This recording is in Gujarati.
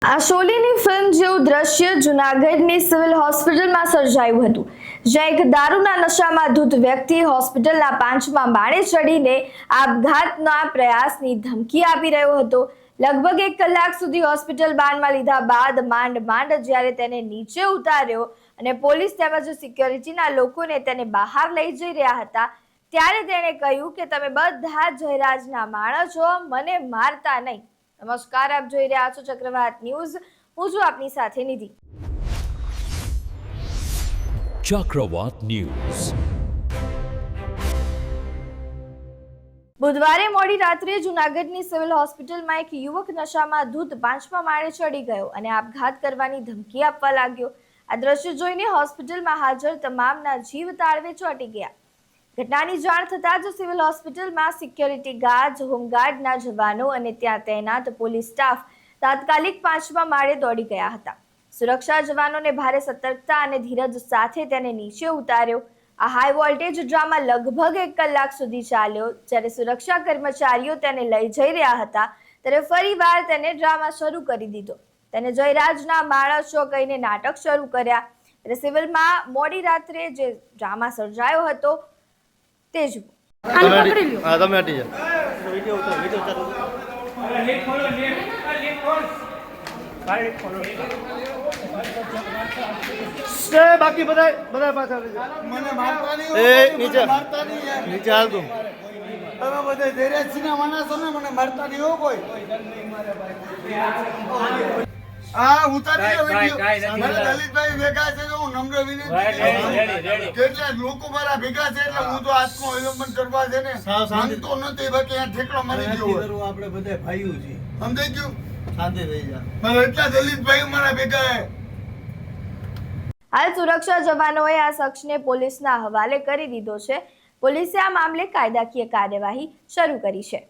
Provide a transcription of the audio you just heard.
આ શોલીની ફિલ્મ જેવું દ્રશ્ય જૂનાગઢની સિવિલ હોસ્પિટલમાં સર્જાયું હતું, જ્યાં એક દારૂના નશામાં ધૂત વ્યક્તિ હોસ્પિટલના 5મા માળે ચડીને આપઘાતના પ્રયાસની ધમકી આપી રહ્યો હતો। લગભગ 1 કલાક સુધી હોસ્પિટલ બાનમાં લીધા બાદ માંડ જ્યારે તેને નીચે ઉતાર્યો અને પોલીસ તેમજ સિક્યોરિટીના લોકોને તેને બહાર લઈ જઈ રહ્યા હતા, ત્યારે તેણે કહ્યું કે તમે બધા જયરાજના માણસ છો, મને મારતા નહીં। નમસ્કાર, આપ જોઈ રહ્યા છો ચક્રવાત ન્યૂઝ। હું છું આપની સાથે નિધિ। ચક્રવાત ન્યૂઝ। બુધવારે મોડી રાત્રે જૂનાગઢની સિવિલ હોસ્પિટલમાં એક યુવક નશામાં ધૂત 5મા માળે ચડી ગયો અને આપઘાત કરવાની ધમકી આપવા લાગ્યો। આ દ્રશ્ય જોઈને હોસ્પિટલમાં હાજર તમામના જીવ તાળવે ચોંટી ગયા। ઘટનાની જાણ થતાં જ સિવિલ હોસ્પિટલમાં સિક્યોરિટી ગાર્ડ, હોમગાર્ડના જવાનો અને ત્યાં તૈનાત પોલીસ સ્ટાફ તાત્કાલિક 5મા માળે દોડી ગયા હતા। સુરક્ષા જવાનોને ભારે સતર્કતા અને ધીરજ સાથે તેને નીચે ઉતાર્યો। આ હાઈ વોલ્ટેજ ડ્રામા લગભગ 1 કલાક સુધી ચાલ્યો। જ્યારે સુરક્ષા કર્મચારીઓ તેને લઈ જઈ રહ્યા હતા, ત્યારે ફરીવાર તેને ડ્રામા શરૂ કરી દીધો। તેને જયરાજના માણસો કહીને નાટક શરૂ કર્યા। ત્યારે સિવિલમાં મોડી રાત્રે જે ડ્રામા સર્જાયો હતો તે જુઓ। તમે હટી જાઓ। બાકી બધા પાછા મને મારતા નહીં નીચે મારતા નહીં નીચે હાલ તું। તમે બધા ધૈર્યસિંહના માણસો ને મને મારતા નહીં હો કોઈ। હા ઉતારી લો વિડિયો। મને દલિતભાઈ ભેગા છે તો હું નમ્ર વિનંતી કેટલા લોકો મારા ભેગા છે એટલે હું તો આત્મવિલોપન કરવા છે ને મન તો નથી બાકી આ ઠેકડો મારી ગયો। આપણે બધા ભાઈઓ છીએ, સમજાઈ ગયું? શાંતિ થઈ જા। મારા એટલા દલિતભાઈ મારા ભેગા છે। હાલ સુરક્ષા જવાનોએ આ શખ્સને પોલીસના હવાલે કરી દીધો છે। પોલીસે આ મામલે કાયદાકીય કાર્યવાહી શરૂ કરી છે।